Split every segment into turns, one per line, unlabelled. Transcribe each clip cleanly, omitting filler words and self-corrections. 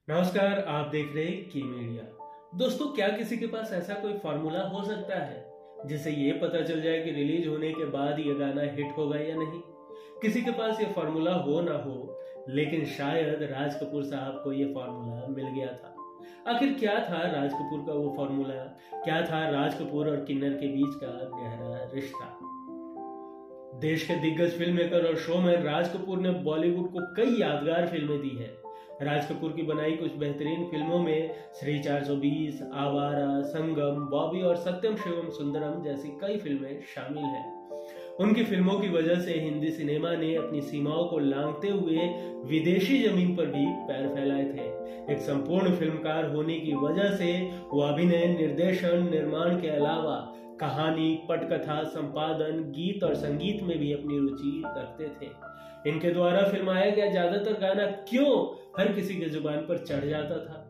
नमस्कार, आप देख रहे हैं की मीडिया। दोस्तों, क्या किसी के पास ऐसा कोई फॉर्मूला हो सकता है जिसे ये पता चल जाए कि रिलीज होने के बाद ये गाना हिट होगा या नहीं? किसी के पास ये फॉर्मूला हो ना हो, लेकिन शायद राज कपूर साहब को ये फॉर्मूला मिल गया था। आखिर क्या था राज कपूर का वो फॉर्मूला? क्या था राज कपूर और किन्नर के बीच का गहरा रिश्ता? देश के दिग्गज फिल्म मेकर और शोमैन राज कपूर ने बॉलीवुड को कई यादगार फिल्में दी है। राज कपूर की बनाई कुछ बेहतरीन फिल्मों में श्री 420, आवारा, संगम, बॉबी और सत्यम शिवम सुंदरम जैसी कई फिल्में शामिल हैं। उनकी फिल्मों की वजह से हिंदी सिनेमा ने अपनी सीमाओं को लांघते हुए विदेशी जमीन पर भी पैर फैलाए थे। एक संपूर्ण फिल्मकार होने की वजह से वो अभिनय, निर्देशन, निर्माण के अलावा कहानी, पटकथा, संपादन, गीत और संगीत में भी अपनी रुचि रखते थे। इनके द्वारा फिल्माया गया ज्यादातर गाना क्यों हर किसी के जुबान पर चढ़ जाता था?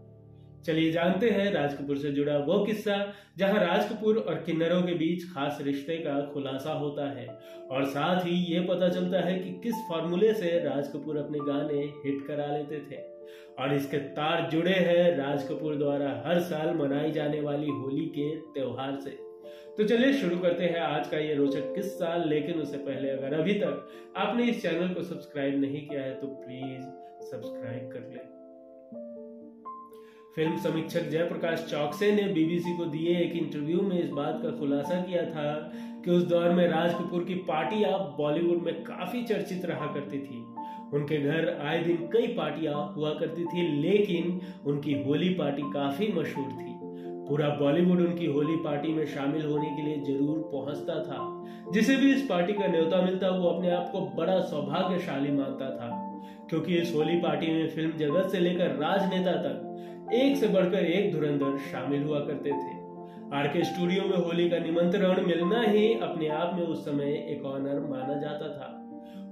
चलिए जानते हैं राज कपूर से जुड़ा वो किस्सा जहां राज कपूर और किन्नरों के बीच खास रिश्ते का खुलासा होता है, और साथ ही ये पता चलता है कि किस फॉर्मूले से राज कपूर अपने गाने हिट करा लेते थे। और इसके तार जुड़े हैं राज कपूर द्वारा हर साल मनाई जाने वाली होली के त्योहार से। तो चलिए शुरू करते हैं आज का ये रोचक किस्सा। लेकिन उससे पहले अगर अभी तक आपने इस चैनल को सब्सक्राइब नहीं किया है तो प्लीज सब्सक्राइब कर लें। फिल्म समीक्षक जयप्रकाश चौकसे ने बीबीसी को दिए एक इंटरव्यू में इस बात का खुलासा किया था कि उस दौर में राज कपूर की पार्टियां बॉलीवुड में काफी चर्चित रहा करती थी। उनके घर आए दिन कई पार्टियां हुआ करती थी, लेकिन उनकी होली पार्टी काफी मशहूर थी। पूरा बॉलीवुड उनकी होली पार्टी में शामिल होने के लिए जरूर पहुंचता था। जिसे भी इस पार्टी का न्योता मिलता वो अपने आप को बड़ा सौभाग्यशाली मानता था, क्योंकि इस होली पार्टी में फिल्म जगत से लेकर राजनेता तक एक से बढ़कर एक धुरंधर शामिल हुआ करते थे। आरके स्टूडियो में होली का निमंत्रण मिलना ही अपने आप में उस समय एक ऑनर माना जाता था।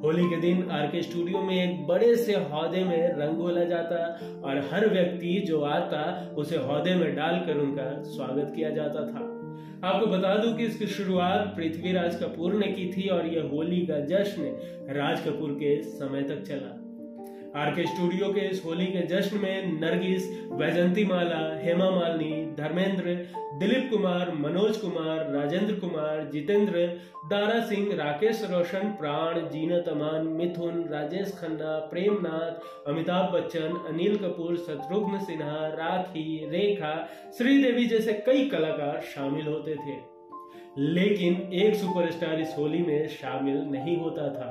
होली के दिन आरके स्टूडियो में एक बड़े से हौदे में रंग घोला जाता और हर व्यक्ति जो आता उसे हौदे में डालकर उनका स्वागत किया जाता था। आपको बता दूं कि इसकी शुरुआत पृथ्वीराज कपूर ने की थी और यह होली का जश्न राज कपूर के समय तक चला। आरके स्टूडियो के इस होली के जश्न में नरगिस, वैजंती माला, हेमा मालिनी, धर्मेंद्र, दिलीप कुमार, मनोज कुमार, राजेंद्र कुमार, जितेंद्र, दारा सिंह, राकेश रोशन, प्राण, जीनत अमान, मिथुन, राजेश खन्ना, प्रेमनाथ, अमिताभ बच्चन, अनिल कपूर, शत्रुघ्न सिन्हा, राखी, रेखा, श्रीदेवी जैसे कई कलाकार शामिल होते थे। लेकिन एक सुपरस्टार इस होली में शामिल नहीं होता था,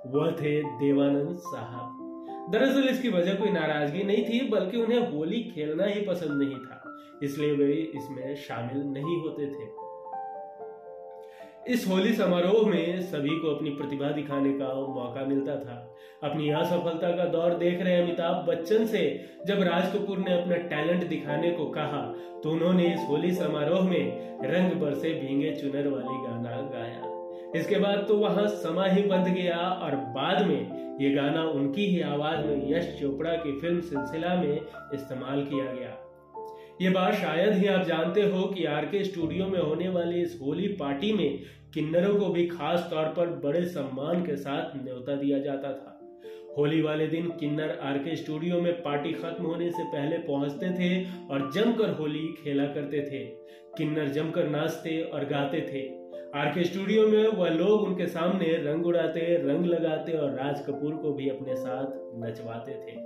वह थे देवानंद साहब। दरअसल इसकी वजह कोई नाराजगी नहीं थी, बल्कि उन्हें होली खेलना ही पसंद नहीं था, इसलिए वे इसमें शामिल नहीं होते थे। इस होली समारोह में सभी को अपनी प्रतिभा दिखाने का मौका मिलता था। अपनी असफलता का दौर देख रहे अमिताभ बच्चन से जब राज कपूर ने अपना टैलेंट दिखाने को कहा तो उन्होंने इस होली समारोह में रंग बरसे भीगे चुनर वाली गाना गाया। इसके बाद तो वहां समा ही बंध गया और बाद में ये गाना उनकी ही आवाज में यश चोपड़ा की फिल्म सिलसिला में इस्तेमाल किया गया। ये बात शायद ही आप जानते हो कि आरके स्टूडियो में होने वाली इस होली पार्टी में किन्नरों को भी खास तौर पर बड़े सम्मान के साथ न्योता दिया जाता था। होली वाले दिन किन्नर आरके स्टूडियो में पार्टी खत्म होने से पहले पहुंचते थे और जमकर होली खेला करते थे। किन्नर जमकर नाचते और गाते थे। आरके स्टूडियो में वह लोग उनके सामने रंग उड़ाते, रंग लगाते और राज कपूर को भी अपने साथ नचवाते थे।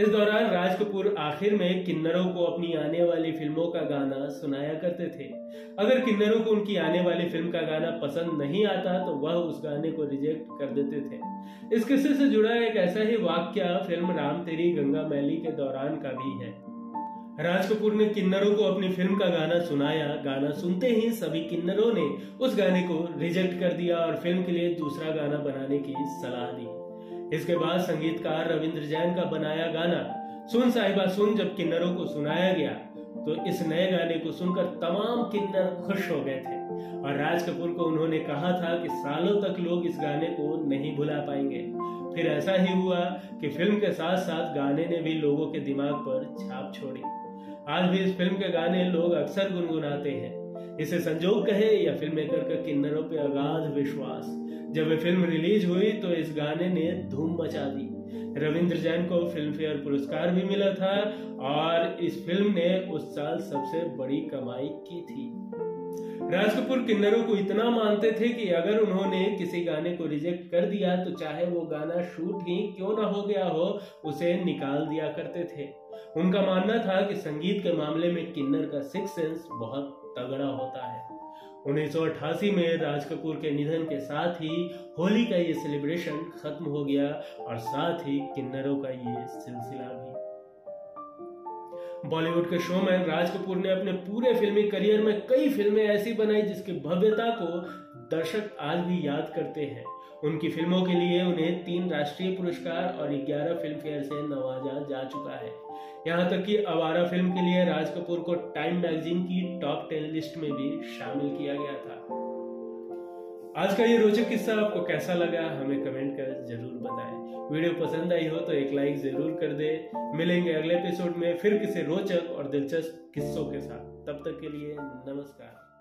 इस दौरान राज कपूर आखिर में किन्नरों को अपनी आने वाली फिल्मों का गाना सुनाया करते थे। अगर किन्नरों को उनकी आने वाली फिल्म का गाना पसंद नहीं आता तो वह उस गाने को रिजेक्ट कर देते थे। इस किस्से से जुड़ा एक ऐसा ही वाक्य फिल्म राम तेरी गंगा मैली के दौरान का भी है। राज कपूर ने किन्नरों को अपनी फिल्म का गाना सुनाया। गाना सुनते ही सभी किन्नरों ने उस गाने को रिजेक्ट कर दिया और फिल्म के लिए दूसरा गाना बनाने की सलाह दी। इसके बाद संगीतकार रविंद्र जैन का बनाया गाना सुन साहिबा सुन जब किन्नरों को सुनाया गया तो इस नए गाने को सुनकर तमाम किन्नर खुश हो गए थे और राज कपूर को उन्होंने कहा था कि सालों तक लोग इस गाने को नहीं भुला पाएंगे। फिर ऐसा ही हुआ कि फिल्म के साथ साथ गाने ने भी लोगों के दिमाग पर छाप छोड़ी। आज भी इस फिल्म के गाने लोग अक्सर गुनगुनाते हैं। इसे संजोग कहे या फिल्म मेकर का किन्नरों पे अगाध विश्वास, जब ये फिल्म रिलीज हुई तो इस गाने ने धूम मचा दी। रविंद्र जैन को फिल्म फेयर पुरस्कार भी मिला था और इस फिल्म ने उस साल सबसे बड़ी कमाई की थी। राज कपूर किन्नरों को इतना मानते थे कि अगर उन्होंने किसी गाने को रिजेक्ट कर दिया तो चाहे वो गाना शूट ही क्यों ना हो गया हो, उसे निकाल दिया करते थे। उनका मानना था कि संगीत के मामले में किन्नर का सिक्स सेंस बहुत तगड़ा होता है। 1988 में राज कपूर के निधन के साथ ही होली का ये सेलिब्रेशन खत्म हो गया और साथ ही किन्नरों का ये सिलसिला भी। बॉलीवुड के शोमैन राज कपूर ने अपने पूरे फिल्मी करियर में कई फिल्में ऐसी बनाई जिसकी भव्यता को दर्शक आज भी याद करते हैं। उनकी फिल्मों के लिए उन्हें 3 राष्ट्रीय पुरस्कार और 11 फिल्म फेयर से नवाजा जा चुका है। यहाँ तक कि आवारा फिल्म के लिए राज कपूर को टाइम मैगजीन की टॉप 10 लिस्ट में भी शामिल किया गया था। आज का ये रोचक किस्सा आपको कैसा लगा हमें कमेंट कर जरूर बताएं। वीडियो पसंद आई हो तो एक लाइक जरूर कर दे। मिलेंगे अगले एपिसोड में फिर किसी रोचक और दिलचस्प किस्सों के साथ। तब तक के लिए नमस्कार।